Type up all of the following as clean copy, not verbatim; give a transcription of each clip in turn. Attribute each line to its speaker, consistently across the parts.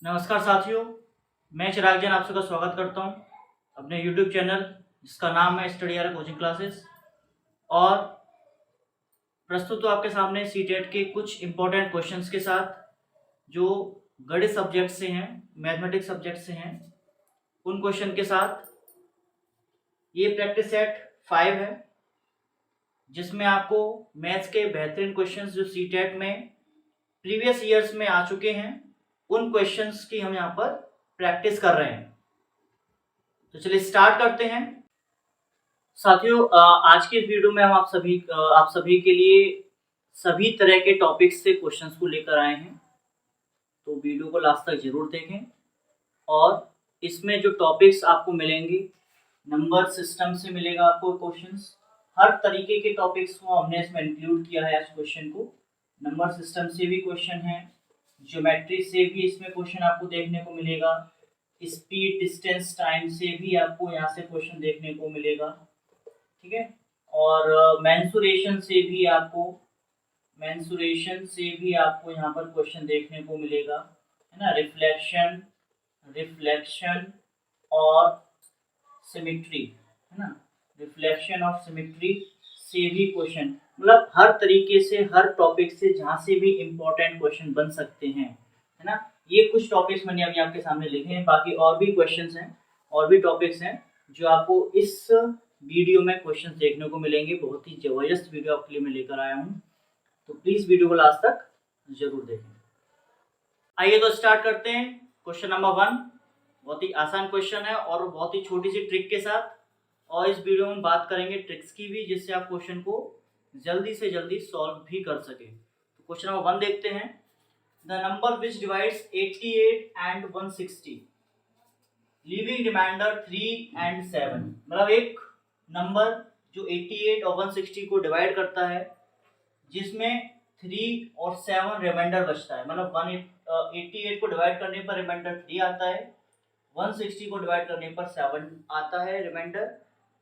Speaker 1: नमस्कार साथियों, मैं चिराग जैन आप सबका स्वागत करता हूं अपने YouTube चैनल जिसका नाम है स्टडी आर कोचिंग क्लासेस। और प्रस्तुत हूं आपके सामने सीटेट के कुछ इम्पोर्टेंट क्वेश्चंस के साथ जो गणित सब्जेक्ट से हैं, मैथमेटिक्स सब्जेक्ट से हैं, उन क्वेश्चन के साथ। ये प्रैक्टिस सेट 5 है जिसमें आपको मैथ्स के बेहतरीन क्वेश्चंस जो सीटेट में प्रीवियस ईयर्स में आ चुके हैं उन क्वेश्चंस की हम यहाँ पर प्रैक्टिस कर रहे हैं। तो चलिए स्टार्ट करते हैं साथियों। आज की इस वीडियो में हम आप सभी के लिए सभी तरह के टॉपिक्स से क्वेश्चंस को लेकर आए हैं, तो वीडियो को लास्ट तक जरूर देखें। और इसमें जो टॉपिक्स आपको मिलेंगे, नंबर सिस्टम से मिलेगा आपको क्वेश्चंस, हर तरीके के टॉपिक्स को हमने इसमें इंक्लूड किया है। आज क्वेश्चन को नंबर सिस्टम से भी क्वेश्चन है, ज्योमेट्री से भी इसमें क्वेश्चन आपको देखने को मिलेगा, स्पीड डिस्टेंस टाइम से भी आपको यहाँ से क्वेश्चन देखने को मिलेगा, ठीक है। और मेंसुरेशन से भी आपको यहाँ पर क्वेश्चन देखने को मिलेगा, है ना। रिफ्लेक्शन और सिमेट्री, है ना, रिफ्लेक्शन और सिमेट्री से भी क्वेश्चन, मतलब हर तरीके से हर टॉपिक से जहाँ से भी इम्पोर्टेंट क्वेश्चन बन सकते हैं, है ना। ये कुछ टॉपिक्स मैंने अभी आपके सामने लिखे हैं, बाकी और भी क्वेश्चंस हैं और भी टॉपिक्स हैं जो आपको इस वीडियो में क्वेश्चंस देखने को मिलेंगे। बहुत ही जबरदस्त वीडियो आपके लिए मैं लेकर आया हूँ, तो प्लीज वीडियो को लास्ट तक जरूर देखें। आइए तो स्टार्ट करते हैं। क्वेश्चन नंबर 1 बहुत ही आसान क्वेश्चन है और बहुत ही छोटी सी ट्रिक के साथ, और इस वीडियो में बात करेंगे ट्रिक्स की भी, जिससे आप क्वेश्चन को जल्दी से जल्दी सॉल्व भी कर सके। तो क्वेश्चन नंबर 1 देखते हैं। The number which divides 88 and 160 leaving remainder 3 and 7, मतलब एक नंबर जो 88 और 160 को डिवाइड करता है जिसमें 3 और 7 रिमाइंडर बचता है, मतलब 88 को डिवाइड करने पर रिमाइंडर 3 आता है, 160 को डिवाइड करने पर 7 आता है रिमाइंडर।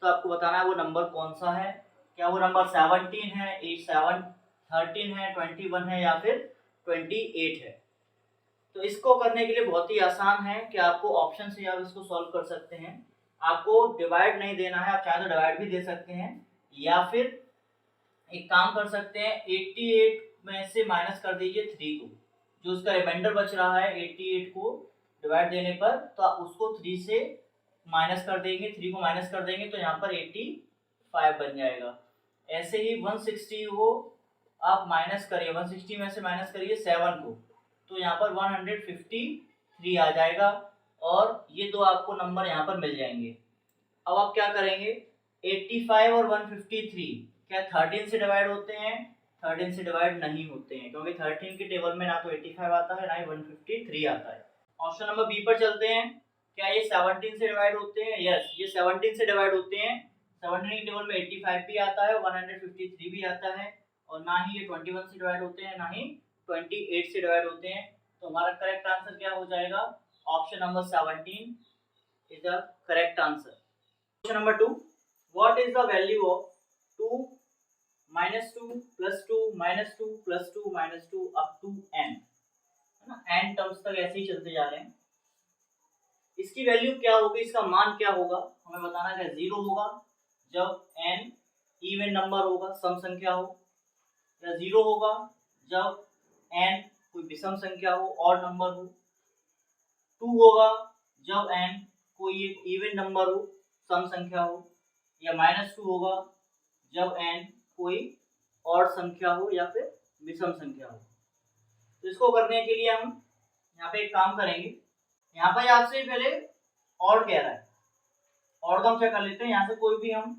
Speaker 1: तो आपको बताना है वो नंबर कौन सा है, क्या वो नंबर 17 है, 13 है, 21 है या फिर 28 है। तो इसको करने के लिए बहुत ही आसान है कि आपको ऑप्शन से आप इसको सॉल्व कर सकते हैं। आपको डिवाइड नहीं देना है, आप चाहे तो डिवाइड भी दे सकते हैं, या फिर एक काम कर सकते हैं 88 में से माइनस कर दीजिए 3 को, जो उसका रिमाइंडर बच रहा है 88 को डिवाइड देने पर, तो आप उसको 3 से माइनस कर देंगे, 3 को माइनस कर देंगे तो यहाँ पर 85 बन जाएगा। ऐसे ही 160 को आप माइनस करिए, 160 में से माइनस करिए 7 को, तो यहाँ पर 153 आ जाएगा, और ये दो आपको नंबर यहाँ पर मिल जाएंगे। अब आप क्या करेंगे, 85 और 153 क्या 13 से डिवाइड होते हैं? 13 से डिवाइड नहीं होते हैं, क्योंकि 13 के टेबल में ना तो 85 आता है ना ही 153 आता है। ऑप्शन नंबर बी पर चलते हैं। क्या ये 17 से डिवाइड होते हैं? यस, ये 17 से डिवाइड होते हैं। 17 के टेबल में 85 भी आता है, 153 भी आता है, और ना ही ये 21 से डिवाइड होते हैं, ना ही 28 से डिवाइड होते हैं। तो हमारा करेक्ट आंसर क्या हो जाएगा? Option number 17 is the correct answer. Question number 2, what is the value of 2 -2 +2 -2 +2 -2 up to n, है ना, n टर्म्स तक ऐसे ही चलते जा रहे हैं। इसकी वैल्यू क्या होगी, इसका मान क्या होगा, हमें बताना है। 0 होगा जब n इवन नंबर होगा, सम संख्या हो, या 0 होगा जब n कोई विषम संख्या हो, और नंबर हो। 2 होगा जब n कोई एक इवन नंबर हो, सम संख्या हो, या -2 होगा जब n कोई और संख्या हो या फिर विषम संख्या हो। तो इसको करने के लिए हम यहाँ पे एक काम करेंगे। यहाँ पर आपसे पहले ऑड कह रहा है, ऑड का हम चेक कर लेते हैं। यहाँ से कोई भी हम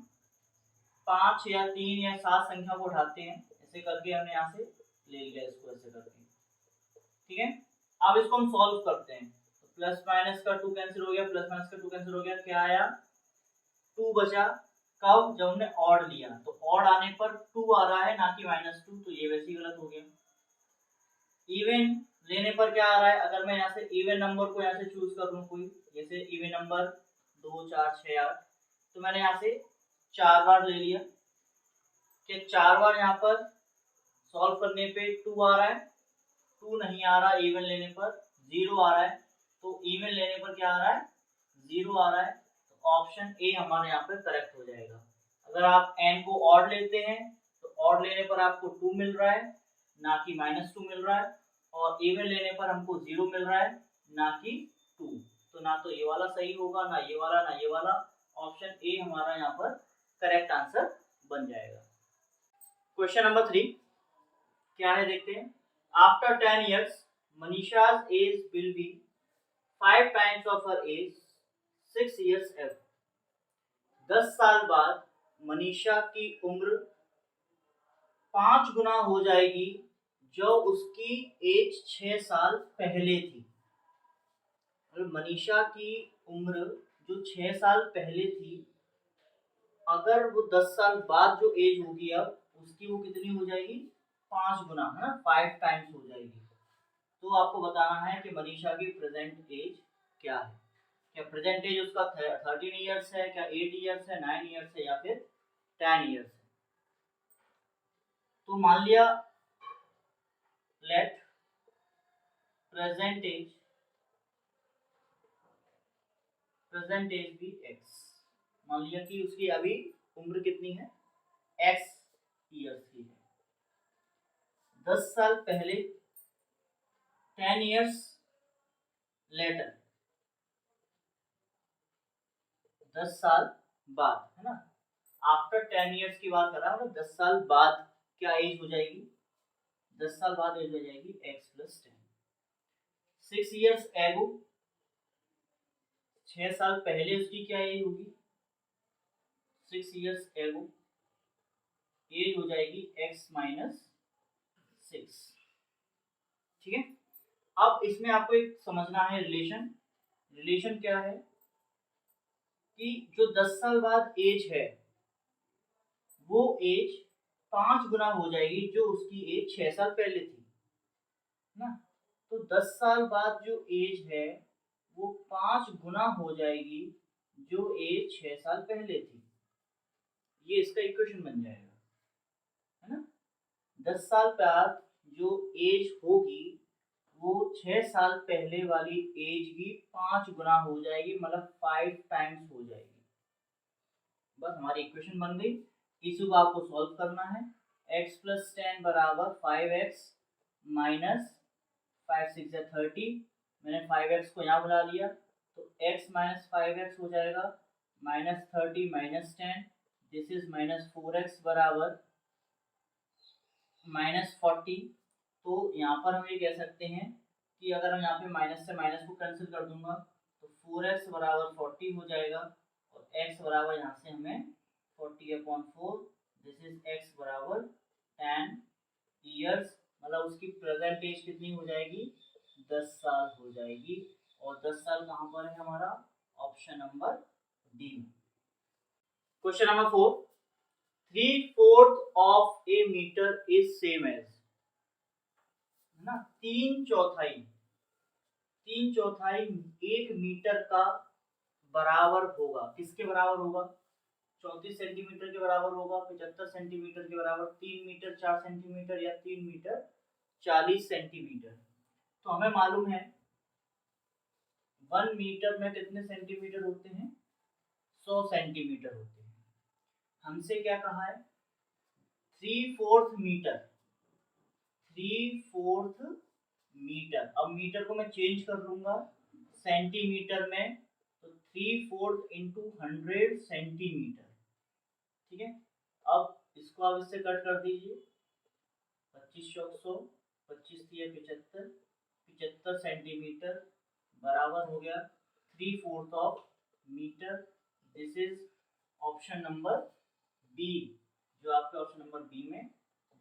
Speaker 1: 5 या 3 या 7 संख्या को उठाते हैं, ऐसे करके हमने यहाँ से ले लिया इसको, ऐसे करके, ठीक है। अब इसको हम सॉल्व करते हैं। तो प्लस माइनस का 2 कैंसिल हो गया, प्लस माइनस का 2 कैंसिल हो गया, क्या आया? 2 बचा। कब? जब हमने ऑड लिया, तो ऑड आने पर 2 आ रहा है, ना कि -2, तो ये वैसे ही गलत हो गया। इवन लेने पर क्या आ रहा है? अगर मैं यहाँ से इवन नंबर को यहाँ से चूज कर लूँ कोई, जैसे इवन नंबर 2 4 6 8, तो मैंने यहाँ से 4 बार ले लिया, कि 4 बार यहाँ पर सॉल्व करने पे 2 आ रहा है, 2 नहीं आ रहा, इवन लेने पर 0 आ रहा है, तो इवन लेने पर क्या आ रहा है, 0 आ रहा है। तो ऑप्शन ए हमारे यहाँ पे करेक्ट हो जाएगा। अगर आप n को ऑड लेते हैं तो ऑड लेने पर आपको 2 मिल रहा है, ना कि -2 मिल रहा है, और इवन लेने पर हमको 0 मिल रहा है, ना कि 2। तो ना तो ये वाला सही होगा, ना ये वाला, ना ये वाला। ऑप्शन ए हमारा यहाँ पर करेक्ट आंसर बन जाएगा। क्वेश्चन नंबर 3 क्या है देखते हैं। After 10 years Manisha's age will be 5 times of her age 6 years ever। 10 साल बाद मनीषा की उम्र 5 गुना हो जाएगी जो उसकी एज 6 साल पहले थी। मनीषा की उम्र जो 6 साल पहले थी, अगर वो 10 साल बाद जो एज होगी अब उसकी, वो कितनी हो जाएगी, 5 गुना, है ना, 5 टाइम्स हो जाएगी। तो आपको बताना है कि मनीषा की प्रेजेंट एज क्या है। क्या प्रेजेंट एज उसका 13 ईयर्स है, क्या 8 ईयर्स है, 9 ईयर्स है, या फिर 10 ईयर्स है। तो मान लिया लेट प्रेजेंट एज भी x। मान लिया कि उसकी अभी उम्र कितनी है, x ईयर्स की है। 10 साल पहले 10 years later, 10 साल बाद, है ना, आफ्टर 10 years की बात कर रहा हूँ। 10 साल बाद क्या एज हो जाएगी, 10 साल बाद एज हो जाएगी x + 10। 6 years ago, 6 साल पहले उसकी क्या एज होगी, 6 years ago एज हो जाएगी x - 6। ठीक है। अब इसमें आपको एक समझना है रिलेशन क्या है कि जो 10 साल बाद एज है वो एज 5 गुना हो जाएगी जो उसकी एज 6 साल पहले थी ना। तो 10 साल बाद जो एज है वो 5 गुना हो जाएगी जो एज 6 साल पहले थी। ये इसका इक्वेशन बन जाएगा, है ना। 10 साल बाद जो एज होगी वो 6 साल पहले वाली एज की 5 गुना हो जाएगी, मतलब 5 टाइम्स हो जाएगी। बस हमारी इक्वेशन बन गई। इसी को आपको सॉल्व करना है। x + 10 बराबर 5x माइनस 5 6 या 30। मैंने 5x को यहाँ बुला लिया तो x - 5x हो जाएगा, -30 - 10, दिस इज -4x बराबर -40। तो यहाँ पर हम ये कह सकते हैं कि अगर हम यहाँ पे माइनस से माइनस को कैंसिल कर दूंगा तो 4x बराबर 40 हो जाएगा, और x बराबर यहाँ से हमें 40/4, दिस इज x बराबर 10 ईयर्स। मतलब उसकी प्रेजेंट एज कितनी हो जाएगी, 10 साल हो जाएगी। और 10 साल कहाँ पर है हमारा, ऑप्शन नंबर डी में। Question number 4, 3/4 of a metre is same as, है ना, 3/4 1 मीटर का बराबर होगा। किसके बराबर होगा, 34 सेंटीमीटर के बराबर होगा, 75 सेंटीमीटर के बराबर, 3 मीटर 4 सेंटीमीटर, या 3 मीटर 40 सेंटीमीटर। तो हमें मालूम है 1 मीटर में कितने सेंटीमीटर होते हैं, 100 सेंटीमीटर होते हैं। हमसे क्या कहा है, 3/4 मीटर, 3/4 मीटर। अब मीटर को मैं चेंज कर लूंगा सेंटीमीटर में, तो 3/4 × 100 सेंटीमीटर। ठीक है। अब इसको आप इससे कट कर दीजिए, 25 चौक 100, 25 × 75, 75 सेंटीमीटर बराबर हो गया 3/4 of metre. This is option number B, जो आपके ऑप्शन नंबर बी में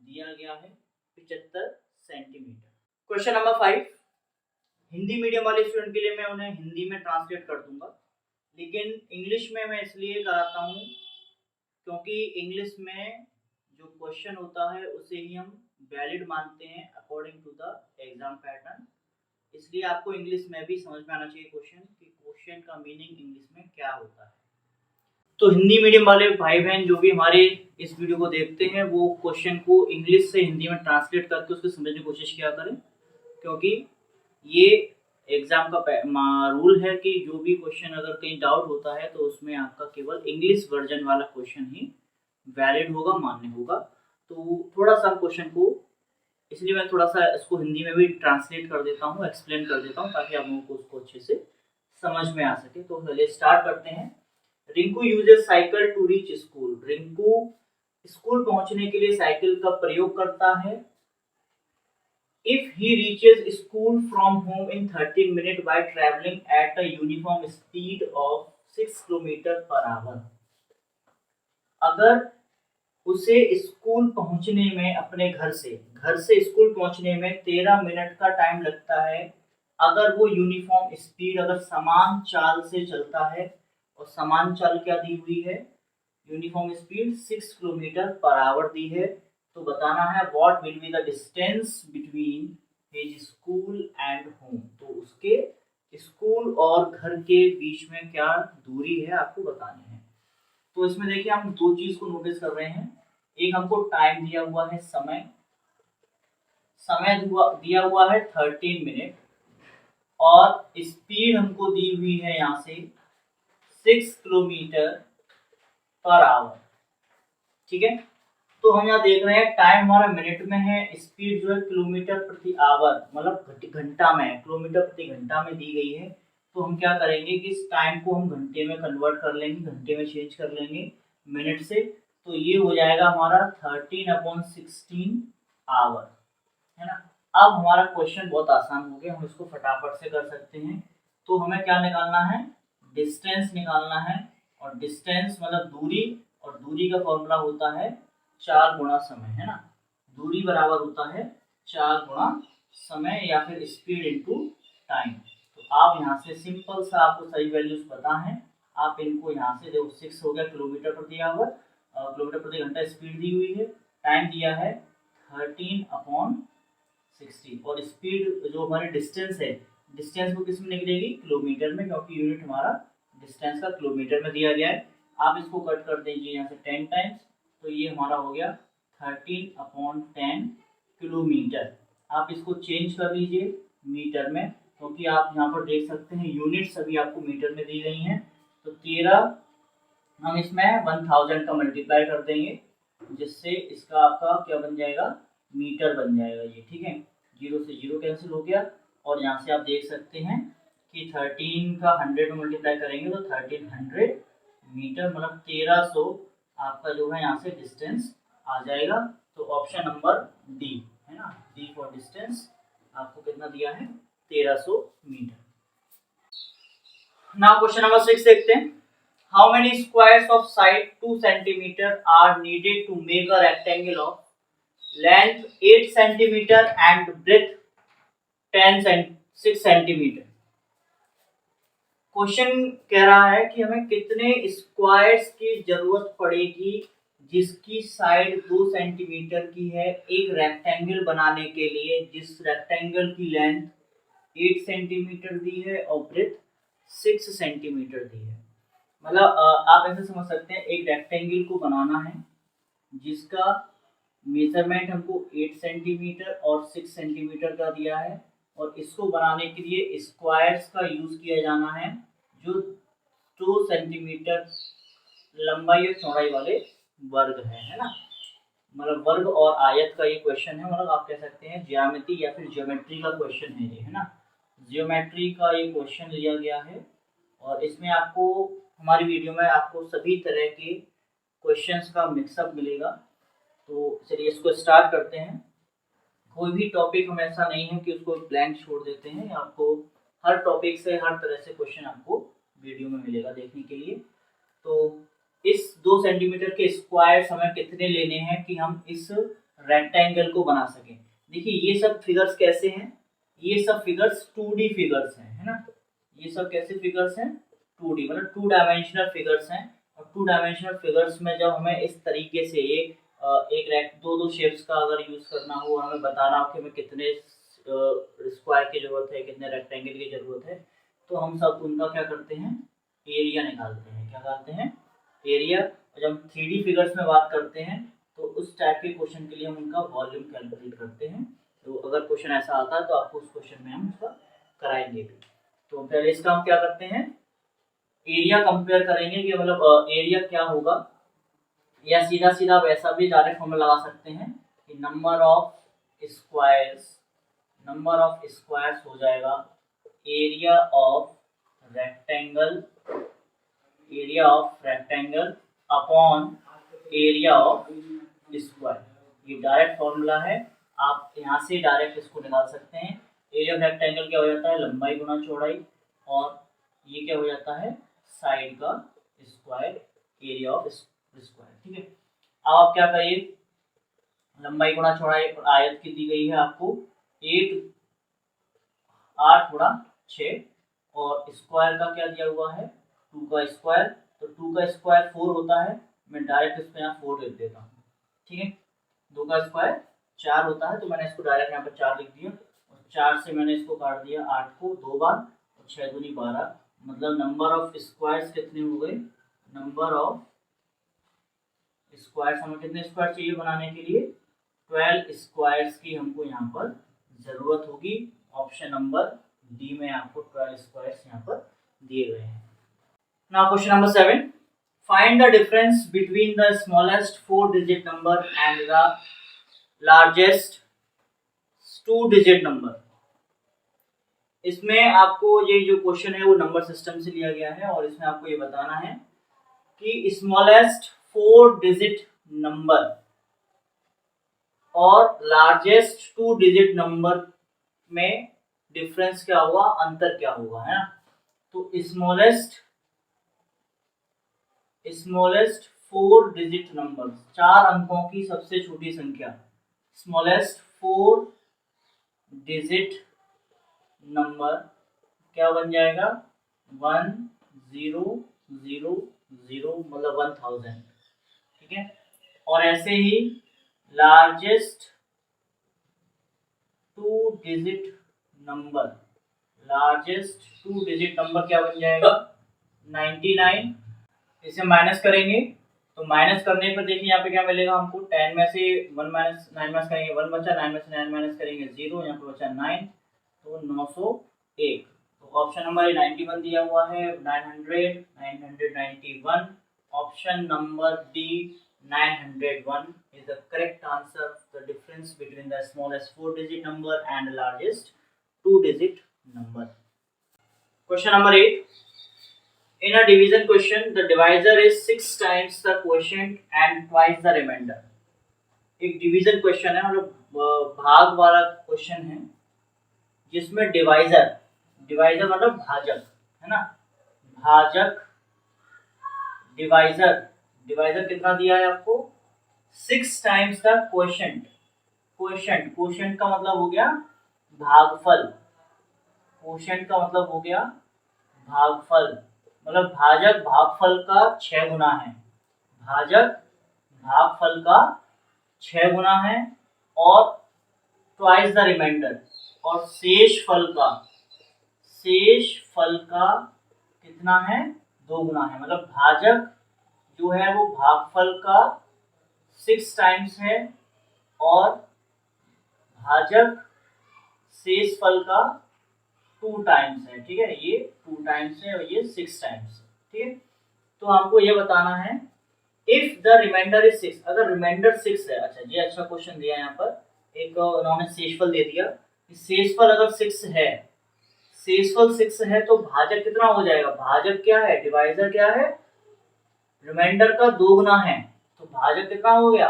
Speaker 1: दिया गया है, 75 centimetre. Question number 5, Hindi medium वाले स्टूडेंट के लिए मैं उन्हें हिंदी में ट्रांसलेट कर दूंगा, लेकिन इंग्लिश में मैं इसलिए कराता हूँ क्योंकि इंग्लिश में जो क्वेश्चन होता है उसे ही हम वैलिड मानते हैं according to the exam pattern. इसलिए आपको इंग्लिश में भी समझ में आना चाहिए क्वेश्चन कि क्वेश्चन का मीनिंग इंग्लिश में क्या होता है। तो हिंदी मीडियम वाले भाई बहन जो भी हमारे इस वीडियो को देखते हैं वो क्वेश्चन को इंग्लिश से हिंदी में ट्रांसलेट करके उसको समझने की कोशिश किया करें, क्योंकि ये एग्जाम का रूल है कि जो भी क्वेश्चन अगर कहीं डाउट होता है तो उसमें आपका केवल इंग्लिश वर्जन वाला क्वेश्चन ही वैलिड होगा, मान्य होगा। तो थोड़ा सा क्वेश्चन को, इसलिए मैं थोड़ा सा इसको हिंदी में भी ट्रांसलेट कर देता हूँ, एक्सप्लेन कर देता हूँ, ताकि आप लोगों को उसको अच्छे से समझ में आ सके। तो चलिए स्टार्ट करते हैं। Rinku uses cycle to reach school. Rinku school पहुंचने के लिए साइकिल का प्रयोग करता है। If he reaches school from home in 13 minutes by traveling at a uniform speed of 6 kilometre per our. अगर उसे स्कूल पहुंचने में अपने घर से स्कूल पहुंचने में 13 मिनट का टाइम लगता है, अगर वो यूनिफॉर्म स्पीड, अगर समान चाल से चलता है, और समान चाल क्या दी हुई है, uniform speed 6 kilometre per hour दी है, तो बताना है what will be the distance between his school and home. तो उसके स्कूल और घर के बीच में क्या दूरी है आपको बतानी है। तो इसमें देखिए हम दो चीज को नोटिस कर रहे हैं। एक हमको टाइम दिया हुआ है, समय दिया हुआ है 13 मिनट, और स्पीड हमको दी हुई है यहाँ से 6 किलोमीटर पर आवर। ठीक है, तो हम यहाँ देख रहे हैं टाइम हमारा मिनट में है, स्पीड जो है किलोमीटर प्रति आवर मतलब घंटा में है, किलोमीटर प्रति घंटा में दी गई है। तो हम क्या करेंगे कि इस टाइम को हम घंटे में कन्वर्ट कर लेंगे, घंटे में चेंज कर लेंगे मिनट से। तो ये हो जाएगा हमारा 13/16 आवर, है ना। अब हमारा क्वेश्चन बहुत आसान हो गया, हम इसको फटाफट से कर सकते हैं। तो हमें क्या निकालना है, डिस्टेंस निकालना है, और डिस्टेंस मतलब दूरी, और दूरी का फॉर्मूला होता है 4 गुणा समय, है ना। दूरी बराबर होता है 4 गुणा समय या फिर स्पीड इनटू टाइम। तो आप यहाँ से सिंपल सा, आपको सही वैल्यूज पता है, आप इनको यहाँ से देखो, 6 हो गया किलोमीटर प्रति आवर, किलोमीटर प्रति घंटा स्पीड दी हुई है, टाइम दिया है 13/16, और स्पीड जो हमारी डिस्टेंस है, डिस्टेंस को किस में निकलेगी, किलोमीटर में, क्योंकि यूनिट हमारा डिस्टेंस का किलोमीटर में दिया गया है। आप इसको कट कर दीजिए यहाँ से 10 टाइम्स, तो ये हमारा हो गया 13/10 किलोमीटर। आप इसको चेंज कर लीजिए मीटर में, क्योंकि आप यहाँ पर देख सकते हैं यूनिट सभी आपको मीटर में दी गई हैं। तो 13 हम इसमें 1000 का मल्टीप्लाई कर देंगे, जिससे इसका आपका क्या बन जाएगा, मीटर बन जाएगा ये। ठीक है, 0 से 0 कैंसिल हो गया, और यहाँ से आप देख सकते हैं कि 13 का 100 में मल्टीप्लाई करेंगे तो 1300 मीटर, मतलब 1300 आपका जो है यहाँ से डिस्टेंस आ जाएगा। तो ऑप्शन नंबर डी, है ना, डी फॉर डिस्टेंस आपको कितना दिया है, 1300 मीटर। नाउ क्वेश्चन नंबर 6 देखते हैं। How many squares of side 2 cm are needed to make a rectangle of length 8 cm and breadth 6 cm? Question कह रहा है कि हमें कितने स्क्वायर्स की जरूरत पड़ेगी जिसकी साइड 2 सेंटीमीटर की है, एक रेक्टेंगल बनाने के लिए जिस रेक्टेंगल की लेंथ 8 सेंटीमीटर दी है और ब्रेथ 6 सेंटीमीटर दी है। मतलब आप ऐसे समझ सकते हैं, एक रेक्टेंगल को बनाना है जिसका मेजरमेंट हमको 8 सेंटीमीटर और 6 सेंटीमीटर का दिया है, और इसको बनाने के लिए स्क्वायर्स का यूज किया जाना है जो 2 सेंटीमीटर लंबाई और चौड़ाई वाले वर्ग है ना। मतलब वर्ग और आयत का ये क्वेश्चन है, मतलब आप कह सकते हैं ज्यामिति या फिर ज्योमेट्री का क्वेश्चन है ये, है ना। ज्योमेट्री का ये क्वेश्चन लिया गया है, और इसमें आपको हमारी वीडियो में आपको सभी तरह के क्वेश्चंस का मिक्सअप मिलेगा। तो चलिए इसको स्टार्ट करते हैं। कोई भी टॉपिक हम ऐसा नहीं है कि उसको ब्लैंक छोड़ देते हैं, आपको हर टॉपिक से हर तरह से क्वेश्चन आपको वीडियो में मिलेगा देखने के लिए। तो इस 2 सेंटीमीटर के स्क्वायर्स हमें कितने लेने हैं कि हम इस रेक्टेंगल को बना सकें। देखिए ये सब फिगर्स कैसे हैं, ये सब फिगर्स 2D फिगर्स हैं, है ना। ये सब कैसे फिगर्स हैं, 2D मतलब 2 डायमेंशनल फिगर्स हैं। और 2 डायमेंशनल फिगर्स में जब हमें इस तरीके से एक दो शेप्स का अगर यूज करना हो और हमें बताना हो कि हमें कितने स्क्वायर की जरूरत है, कितने रेक्टेंगल की जरूरत है, तो हम सब उनका क्या करते हैं, एरिया निकालते हैं। क्या करते हैं, एरिया। जब हम 3D फिगर्स में बात करते हैं तो उस टाइप के क्वेश्चन के लिए हम उनका वॉल्यूम कैलकुलेट करते हैं। तो अगर क्वेश्चन ऐसा आता है तो आपको उस क्वेश्चन में हम उसका कराएंगे भी। तो पहले इसका हम क्या करते हैं, एरिया कंपेयर करेंगे कि मतलब एरिया क्या होगा, या सीधा सीधा वैसा भी डायरेक्ट फॉर्मूला लगा सकते हैं कि नंबर ऑफ स्क्वायर्स हो जाएगा area of rectangle upon area of square. ये डायरेक्ट फॉर्मूला है, आप यहाँ से डायरेक्ट इसको निकाल सकते हैं। एरिया ऑफ रेक्टेंगल क्या हो जाता है, लंबाई गुना चौड़ाई, और ये क्या हो जाता है, साइड का स्क्वायर, एरिया ऑफ स्क्वायर। ठीक है, अब आप क्या करिए, लंबाई गुना चौड़ाई, आयत की दी गई है आपको 8 गुणा 6, और स्क्वायर का क्या दिया हुआ है 2 का स्क्वायर, तो 2 का स्क्वायर 4 होता है, मैं डायरेक्ट इसको यहाँ 4 लिख देता हूँ। ठीक है, 2 का स्क्वायर 4 होता है, तो मैंने इसको डायरेक्ट यहाँ पर 4 लिख दिया, और 4 से मैंने इसको काट दिया 8 को 2 बार, और 6 दूनी 12, मतलब नंबर ऑफ स्क्वायर्स कितने हो गए, नंबर ऑफ स्क्वायर्स हमें कितने स्क्वायर चाहिए बनाने के लिए, 12 स्क्वायर्स की हमको यहाँ पर जरूरत होगी। ऑप्शन नंबर डी में आपको 12 स्क्वायर्स यहाँ पर दिए गए हैं। Now question number 7, find the difference between the smallest 4 digit number and the largest 2 digit number. इसमें आपको ये जो क्वेश्चन है वो नंबर सिस्टम से लिया गया है, और इसमें आपको ये बताना है कि स्मॉलेस्ट 4 डिजिट नंबर और लार्जेस्ट 2 डिजिट नंबर में डिफरेंस क्या होगा, अंतर क्या होगा, है ना। तो स्मॉलेस्ट 4 डिजिट नंबर, 4 अंकों की सबसे छोटी संख्या, स्मॉलेस्ट 4 डिजिट नंबर क्या बन जाएगा, 1000, मतलब 1000। ठीक है, और ऐसे ही लार्जेस्ट 2 डिजिट नंबर क्या बन जाएगा, 99। इसे माइनस करेंगे, तो माइनस करने पर देखिए यहाँ पे क्या मिलेगा हमको, 10 में से 1 माइनस 9 माइनस करेंगे 1 बचा, 9 में से 9 माइनस करेंगे 0, यहाँ पे बचा 9, तो 901। तो ऑप्शन नंबर 91 दिया हुआ है, 900, 991, option number D 901 is the correct answer. The difference between the smallest 4 digit number and the largest 2 digit number. Question number 8, in a division question the divisor is 6 times the quotient and twice the remainder. एक division question है, मतलब भाग वाला question है, जिसमें divisor मतलब भाजक, है ना, भाजक डिवाइजर कितना दिया है आपको, 6 टाइम्स द क्वोशंट का मतलब हो गया भागफल, मतलब भाजक भागफल का 6 गुना है, और ट्वाइस द रिमाइंडर, और शेष फल का कितना है, 2 गुना है, मतलब भाजक जो है वो भागफल का 6 टाइम्स है, और भाजक शेष फल का 2 टाइम्स है। ठीक है, ये 2 टाइम्स है और ये 6 टाइम्स है। ठीक है, तो हमको ये बताना है इफ द रिमाइंडर इज 6, अगर रिमाइंडर 6 है, अच्छा ये अच्छा क्वेश्चन दिया है यहाँ पर, एक उन्होंने शेषफल दे दिया, शेषफल अगर 6 है तो भाजक कितना हो जाएगा, भाजक क्या है, डिवाइजर क्या है, रिमाइंडर का 2 गुना है, तो भाजक कितना हो गया,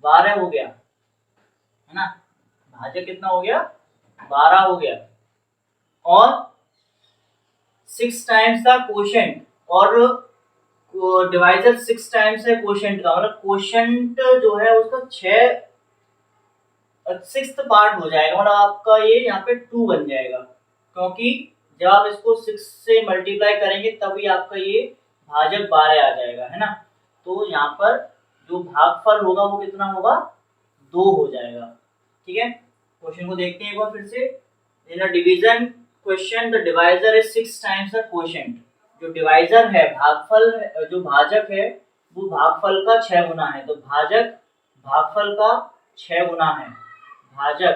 Speaker 1: 12 हो गया, है ना, भाजक कितना हो गया, 12 हो गया, और 6 टाइम्स का क्वोशंट, और डिवाइजर 6 टाइम्स है क्वोशंट का, मतलब क्वोशंट जो है उसका 6th पार्ट हो जाएगा, मतलब आपका ये यहाँ पे 2 बन जाएगा, क्योंकि जब आप इसको 6 से मल्टीप्लाई करेंगे तभी आपका ये भाजक 12 आ जाएगा, है ना। तो यहाँ पर जो भागफल होगा वो कितना होगा, 2 हो जाएगा। ठीक है, क्वेश्चन को देखते हैं एक बार फिर से। In a division question the divisor is 6 times the quotient, जो डिवाइजर है भागफल, जो भाजक है वो भागफल का 6 गुना है, तो भाजक भागफल का 6 गुना है, भाजक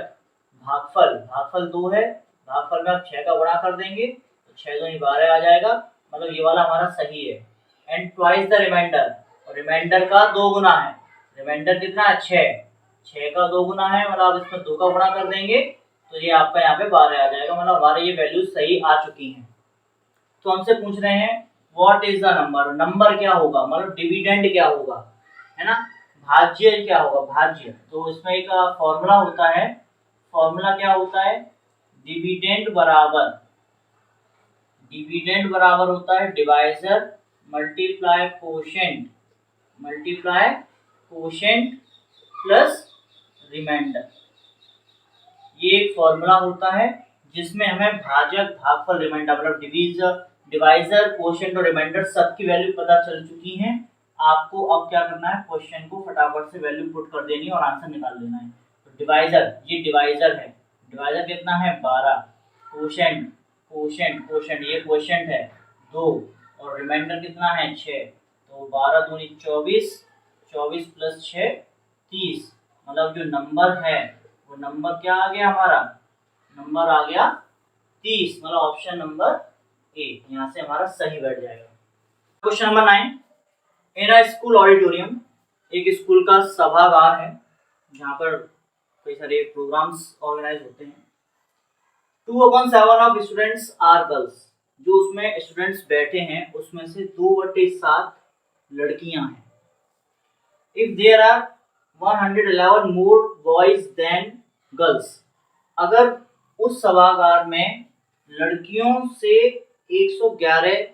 Speaker 1: भागफल 2 है, भागफल में आप 6 का गुणा कर देंगे तो 6 दूनी 12 आ जाएगा, मतलब ये वाला हमारा सही है। एंड ट्वाइस द रिमाइंडर, और रिमाइंडर का 2 गुना है। रिमाइंडर कितना है? 6। 6 का 2 गुना है, मतलब आप इसमें 2 का गुणा कर देंगे तो ये आपका यहाँ पे 12 आ जाएगा, मतलब हमारे ये वैल्यू सही आ चुकी हैं। तो हमसे पूछ रहे हैं what is the number, number क्या होगा, मतलब डिविडेंड क्या होगा, है ना, भाज्य क्या होगा, भाज्य। तो इसमें एक फॉर्मूला होता है, फॉर्मूला क्या होता है, डिविडेंड बराबर होता है divisor multiply quotient plus remainder. ये एक फॉर्मूला होता है जिसमें हमें भाजक, भागफल, रिमाइंडर, मतलब डिवाइजर, कोशेंट और रिमाइंडर सबकी वैल्यू पता चल चुकी हैं। आपको अब क्या करना है, क्वेश्चन को फटाफट से वैल्यू पुट कर देनी है और आंसर निकाल देना है। तो डिवाइजर, ये डिवाइजर है, डिवाइजर कितना है 12, कोशेंट ये कोशेंट है 2, और रिमाइंडर कितना है 6। तो 12 दूनी 24, 24 प्लस 6 30, मतलब जो नंबर है वो नंबर क्या आ गया हमारा, नंबर आ गया 30, मतलब ऑप्शन नंबर ए यहाँ से हमारा सही बैठ जाएगा। क्वेश्चन नंबर 9, इन अ स्कूल ऑडिटोरियम, एक स्कूल का सभागार है जहाँ पर कई सारे प्रोग्राम्स ऑर्गेनाइज होते हैं। 2/7 ऑफ स्टूडेंट्स आर गर्ल्स, जो उसमें स्टूडेंट्स बैठे हैं उसमें से 2/7 लड़कियां हैं। If there are 111 more boys than girls, अगर उस सभागार में लड़कियों से 111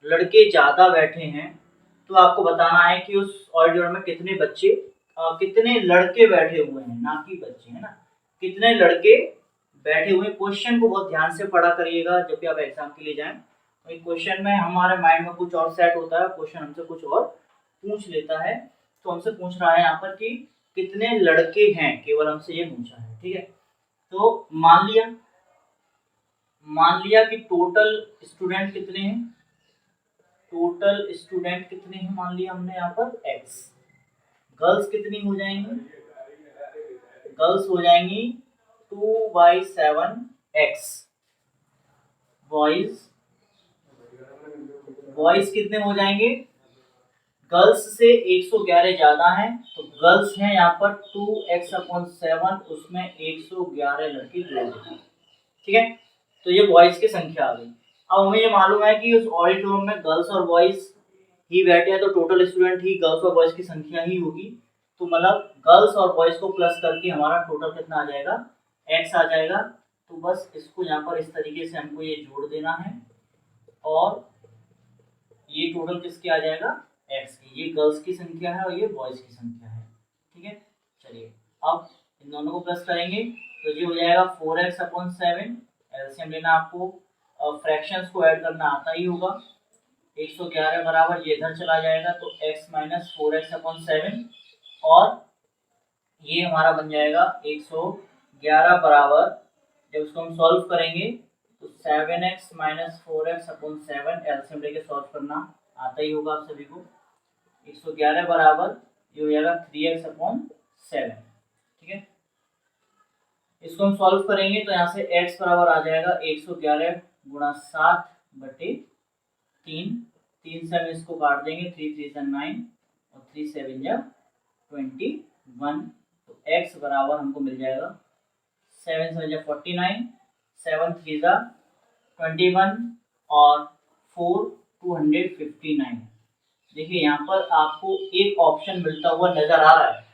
Speaker 1: लड़के ज्यादा बैठे हैं तो आपको बताना है कि उस ऑडिटोरियम में कितने बच्चे, कितने लड़के बैठे हुए हैं, ना कि बच्चे, है ना, कितने लड़के बैठे हुए। क्वेश्चन को बहुत ध्यान से पढ़ा करिएगा जब भी आप एग्जाम के लिए जाएं। तो क्वेश्चन में हमारे माइंड में कुछ और सेट होता है, क्वेश्चन हमसे कुछ और पूछ लेता है। तो हमसे पूछ रहा है यहाँ पर कि कितने लड़के हैं, केवल हमसे ये पूछा है, ठीक है। तो मान लिया कि टोटल स्टूडेंट कितने हैं, मान लिया हमने यहाँ पर x। गर्ल्स कितनी हो जाएंगी, गर्ल्स हो जाएंगी 2/7 x। बॉयज कितने हो जाएंगे, गर्ल्स से 111 ज्यादा हैं तो गर्ल्स हैं यहाँ पर 2x/7, उसमें 111 लड़के जुड़ गए, ठीक है। तो ये बॉयज की संख्या आ गई। अब हमें ये मालूम है कि उस ऑडिटोरियम में गर्ल्स और बॉयज ही बैठे हैं तो टोटल स्टूडेंट ही गर्ल्स और बॉयज की संख्या ही होगी। तो मतलब गर्ल्स और बॉयज को प्लस करके हमारा टोटल कितना आ जाएगा, x आ जाएगा। तो बस इसको यहाँ पर इस तरीके से हमको ये जोड़ देना है और ये टोटल किसके आ जाएगा, x की। ये गर्ल्स की संख्या है और ये बॉयज की संख्या है, ठीक है। चलिए अब इन दोनों को प्लस करेंगे तो ये हो जाएगा 4x/7। एलसीएम लेना आपको, फ्रैक्शंस को ऐड करना आता ही होगा। 111 बराबर ये इधर चला जाएगा तो x - 4x/7, और ये हमारा बन जाएगा 111 बराबर, जब इसको हम सॉल्व करेंगे तो 7x - 4x/7, एलसीएम लेके सॉल्व करना आता ही होगा आप सभी को। 111 बराबर ये हो जाएगा 3x/7, ठीक है। इसको हम सॉल्व करेंगे तो यहाँ से x बराबर आ जाएगा 111 गुणा 7/3। 3 से हम इसको काट देंगे, 3 3 से 9 और 3 7 जा 21। तो x बराबर हमको मिल जाएगा 7 7 जा 49, 7 3 जा 21 और 4 259। देखिए यहाँ पर आपको एक ऑप्शन मिलता हुआ नजर आ रहा है,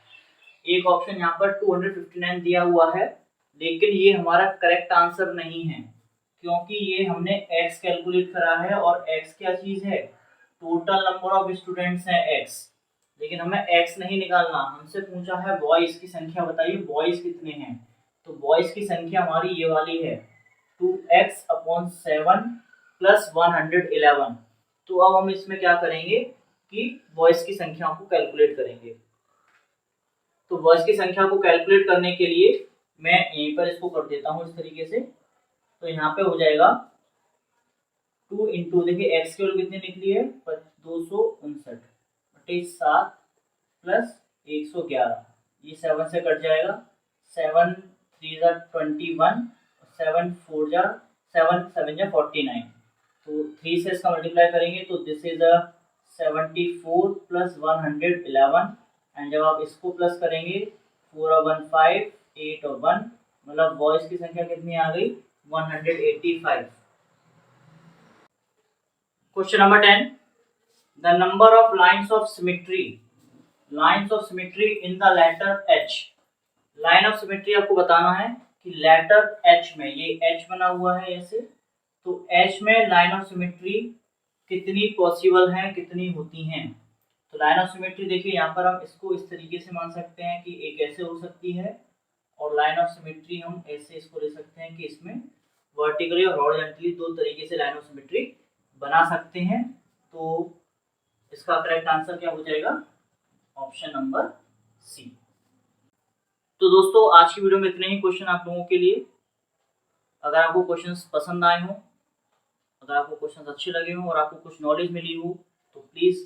Speaker 1: एक ऑप्शन यहाँ पर 259 दिया हुआ है, लेकिन ये हमारा करेक्ट आंसर नहीं है क्योंकि ये हमने x कैलकुलेट करा है और x क्या चीज है, टोटल नंबर ऑफ स्टूडेंट्स है x, लेकिन हमें x नहीं निकालना। हमसे पूछा है बॉयज की संख्या बताइए, बॉयज कितने हैं, तो बॉयज की संख्या हमारी ये वाली है 2x/7 प्लस 111। तो अब हम इसमें क्या करेंगे कि बॉयज की संख्या को कैलकुलेट करेंगे। तो बॉयज की संख्या को कैलकुलेट करने के लिए मैं यहीं पर इसको कर देता हूँ इस तरीके से। तो यहाँ पे हो जाएगा 2 इंटू, देखिए x की वैल्यू कितनी निकली है 259/7 प्लस 111, ये 7 से कट जाएगा, 7 3 जा 21, 7 7 जा 49, तो 3 से इसका मल्टीप्लाई करेंगे तो दिस इज 74 प्लस 111, एंड जब आप इसको प्लस करेंगे 4 और 1 5, 8 और 1, मतलब बॉयज की संख्या कितनी आ गई 185। Question number 10, the number of lines of symmetry in the letter H. Line of symmetry आपको बताना है कि लेटर एच में, ये एच बना हुआ है ऐसे, तो एच में लाइन ऑफ सिमेट्री कितनी पॉसिबल हैं, कितनी होती हैं। तो लाइन ऑफ सिमेट्री देखिए यहाँ पर हम इसको इस तरीके से मान सकते हैं कि एक ऐसे हो सकती है, और लाइन ऑफ सिमेट्री हम ऐसे इसको ले सकते हैं कि इसमें वर्टिकली और हॉरिजॉन्टली दो तरीके से लाइन ऑफ सिमेट्री बना सकते हैं। तो इसका करेक्ट आंसर क्या हो जाएगा, ऑप्शन नंबर सी। तो दोस्तों आज की वीडियो में इतने ही क्वेश्चन आप लोगों के लिए। अगर आपको क्वेश्चंस पसंद आए हो, अगर आपको क्वेश्चंस अच्छे लगे हो और आपको कुछ नॉलेज मिली हो, तो प्लीज़